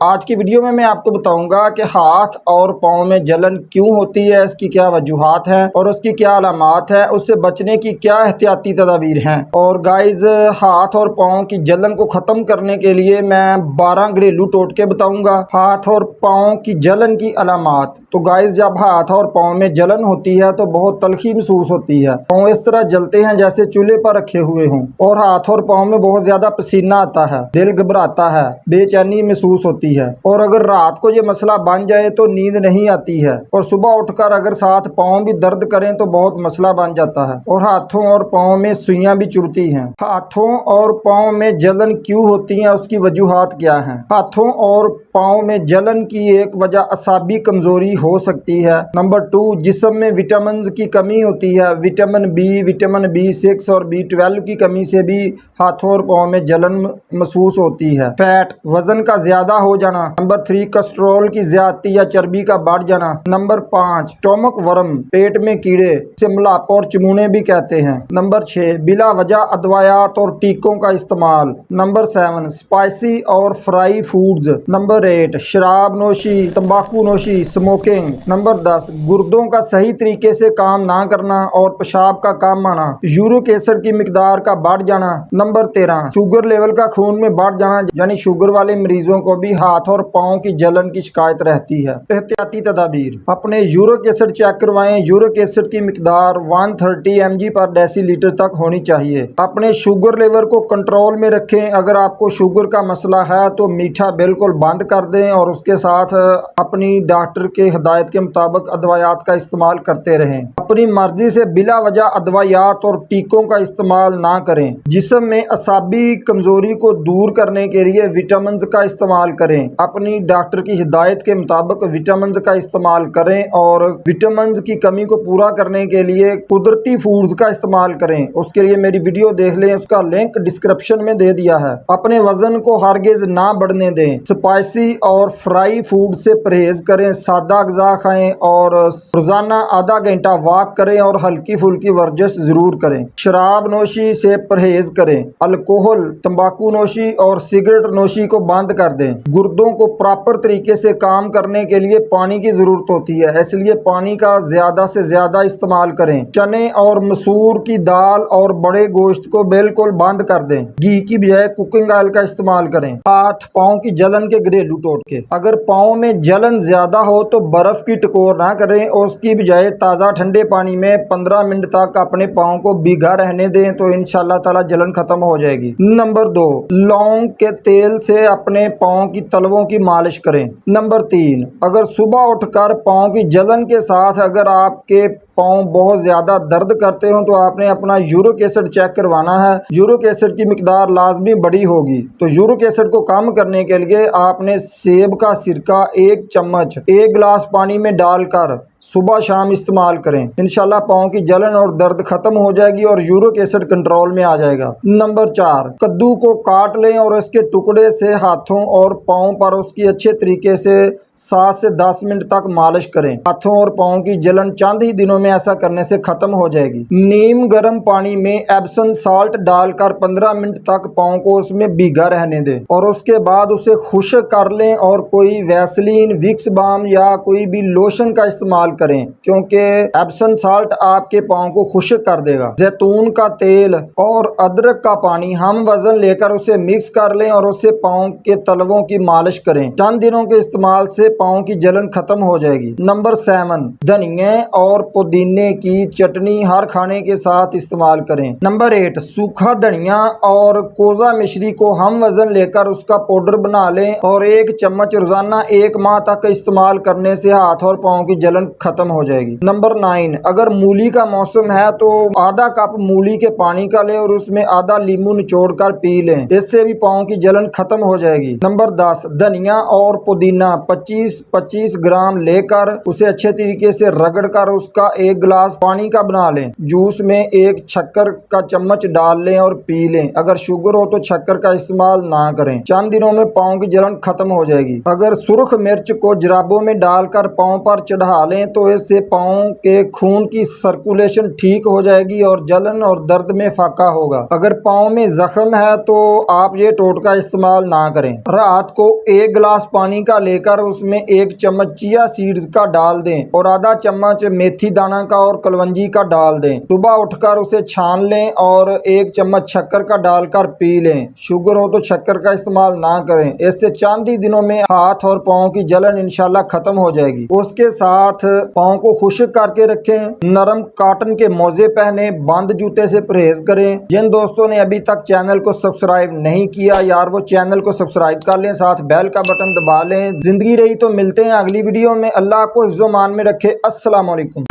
आज की वीडियो में मैं आपको बताऊंगा कि हाथ और पाँव में जलन क्यों होती है, इसकी क्या वजूहात हैं और उसकी क्या अलामात है, उससे बचने की क्या एहतियाती तदाबीर हैं। और गाइज, हाथ और पाँव की जलन को ख़त्म करने के लिए मैं 12 घरेलू टोटके बताऊंगा। हाथ और पाँव की जलन की अलामात। तो गाइज, जब हाथ और पाँव में जलन होती है तो बहुत तलखी महसूस होती है। पाँव इस तरह जलते हैं जैसे चूल्हे पर रखे हुए हों, और हाथ और पाँव में बहुत ज़्यादा पसीना आता है, दिल घबराता है, बेचैनी महसूस होती है। और अगर रात को ये मसला बन जाए तो नींद नहीं आती है, और सुबह उठकर अगर साथ पाँव भी दर्द करें तो बहुत मसला बन जाता है। और हाथों और पाँव में सुइयां भी चुभती हैं। हाथों और पाँव में जलन क्यों होती है, उसकी वजूहात क्या हैं। हाथों और पाँव में जलन की एक वजह असाबी कमजोरी हो सकती है। नंबर 2, जिस्म में विटामिन की कमी होती है। विटामिन बी, विटामिन B6 और B12 की कमी से भी हाथों और पाँव में जलन महसूस होती है। फैट, वजन का ज्यादा हो जाना। नंबर 3, कोलेस्ट्रॉल की ज्यादती या चर्बी का बढ़ जाना। नंबर 5, स्टोमक वर्म, पेट में कीड़े, जिसे मलापा और चमूने भी कहते हैं। नंबर 6, बिला वजह अदवायात और टीकों का इस्तेमाल। नंबर 7, स्पाइसी और फ्राई फूड्स। नंबर 8, शराब नोशी, तंबाकू नोशी, स्मोकिंग। नंबर 10, गुर्दों का सही तरीके से काम ना करना और पेशाब का काम आना। यूरिक एसिड की मिकदार का बढ़ जाना। नंबर 13, शुगर लेवल का खून में बढ़ जाना, यानी शुगर वाले मरीजों को भी हाथ और पाँव की जलन की शिकायत रहती है। एहतियाती तदाबीर, अपने यूरिक एसिड चेक करवाएं। यूरिक एसिड की मिकदार 130 mg पर डेसीलीटर तक होनी चाहिए। अपने शुगर लेवल को कंट्रोल में रखें। अगर आपको शुगर का मसला है तो मीठा बिल्कुल बंद कर दें और उसके साथ अपनी डॉक्टर के हिदायत के मुताबिक अदवायात का इस्तेमाल करते रहें। अपनी मर्जी से बिला वजह अदवायात और टीकों का इस्तेमाल ना करें। जिस्म में असाबी कमजोरी को दूर करने के लिए विटामिन का इस्तेमाल करें। अपनी डॉक्टर की हिदायत के मुताबिक विटामिन का इस्तेमाल करें, और विटामिन की कमी को पूरा करने के लिए कुदरती फूड्स का इस्तेमाल करें। उसके लिए मेरी वीडियो देख लें, उसका लिंक डिस्क्रिप्शन में दे दिया है। अपने वजन को हरगिज ना बढ़ने दें। स्पाइसी और फ्राई फूड से परहेज करें। सादा गज़ा खाएं और रोजाना आधा घंटा वॉक करें और हल्की फुल्की वर्जिश जरूर करें। शराब नोशी से परहेज करें। अल्कोहल, तंबाकू नोशी और सिगरेट नोशी को बंद कर दें। गुर्दों को प्रॉपर तरीके से काम करने के लिए पानी की जरूरत होती है, इसलिए पानी का ज्यादा से ज्यादा इस्तेमाल करें। चने और मसूर की दाल और बड़े गोश्त को बिल्कुल बंद कर दें। घी की बजाय कुकिंग ऑयल का इस्तेमाल करें। हाथ पाँव की जलन के घरेलू टोटके। अगर पाँव में जलन ज्यादा हो तो बर्फ की टकोर ना करें, और उसकी बजाय ताज़ा ठंडे पानी में 15 मिनट तक अपने पाँव को भीगा रहने दें, तो इंशाल्लाह ताला जलन खत्म हो जाएगी। नंबर 2, लौंग के तेल से अपने पाँव की तलवों की मालिश करें। नंबर 3, अगर सुबह उठकर पाँव की जलन के साथ अगर आपके पाँव बहुत ज्यादा दर्द करते हो तो आपने अपना यूरिक एसिड चेक करवाना है। यूरिक एसिड की मिकदार लाजमी बड़ी होगी, तो यूरिक एसिड को कम करने के लिए आपने सेब का सिरका 1 चम्मच 1 गिलास पानी में डालकर सुबह शाम इस्तेमाल करें। इंशाल्लाह पाँव की जलन और दर्द खत्म हो जाएगी और यूरिक एसिड कंट्रोल में आ जाएगा। नंबर 4, कद्दू को काट लें और इसके टुकड़े से हाथों और पाँव पर उसकी अच्छे तरीके से 7 से 10 मिनट तक मालिश करें। हाथों और पाँव की जलन चंद ही दिनों में ऐसा करने से खत्म हो जाएगी। नीम गर्म पानी में एप्सम साल्ट डालकर 15 मिनट तक पाँव को उसमें भीगा रहने दें, और उसके बाद उसे खुश्क कर लें और कोई वैसलीन, विक्स बाम या कोई भी लोशन का इस्तेमाल करें, क्योंकि एप्सम साल्ट आपके पाँव को खुश्क कर देगा। जैतून का तेल और अदरक का पानी हम वजन लेकर उसे मिक्स कर लें और उससे पाँव के तलवों की मालिश करें। चंद दिनों के इस्तेमाल से पाँव की जलन खत्म हो जाएगी। नंबर 7, धनिया और पुदीने की चटनी हर खाने के साथ इस्तेमाल करें। नंबर 8, सूखा धनिया और कोजा मिश्री को हम वजन लेकर उसका पाउडर बना लें और 1 चम्मच रोजाना 1 माह तक इस्तेमाल करने से हाथ और पाँव की जलन खत्म हो जाएगी। नंबर 9, अगर मूली का मौसम है तो आधा कप मूली के पानी का लें और उसमें आधा नींबू निचोड़ कर पी लें, इससे भी पाँव की जलन खत्म हो जाएगी। नंबर 10, धनिया और पुदीना 25 20-25 ग्राम लेकर उसे अच्छे तरीके से रगड़कर उसका 1 गिलास पानी का बना लें। जूस में 1 शक्कर का चम्मच डाल लें और पी लें। अगर शुगर हो तो शक्कर का इस्तेमाल ना करें। चंद दिनों में पाँव की जलन खत्म हो जाएगी। अगर सुर्ख मिर्च को जराबों में डालकर पाँव पर चढ़ा लें तो इससे पाँव के खून की सर्कुलेशन ठीक हो जाएगी और जलन और दर्द में फाका होगा। अगर पाँव में जख्म है तो आप ये टोटका इस्तेमाल ना करें। रात को 1 गिलास पानी का लेकर उसमें 1 चम्मच चिया सीड्स का डाल दें और आधा चम्मच मेथी दाना का और कलवंजी का डाल दें। सुबह उठकर उसे छान लें और 1 चम्मच शक्कर का डालकर पी लें। शुगर हो तो शक्कर का इस्तेमाल ना करें। इससे चंद ही दिनों में हाथ और पाँव की जलन इंशाल्लाह खत्म हो जाएगी। उसके साथ पाँव को खुश्क करके रखें। नरम कॉटन के मोजे पहने, बंद जूते से परहेज करें। जिन दोस्तों ने अभी तक चैनल को सब्सक्राइब नहीं किया यार वो चैनल को सब्सक्राइब कर लें, साथ बेल का बटन दबा लें। जिंदगी रही तो मिलते हैं अगली वीडियो में। अल्लाह को हिफ्ज़ो मान में रखे। अस्सलाम वालेकुम।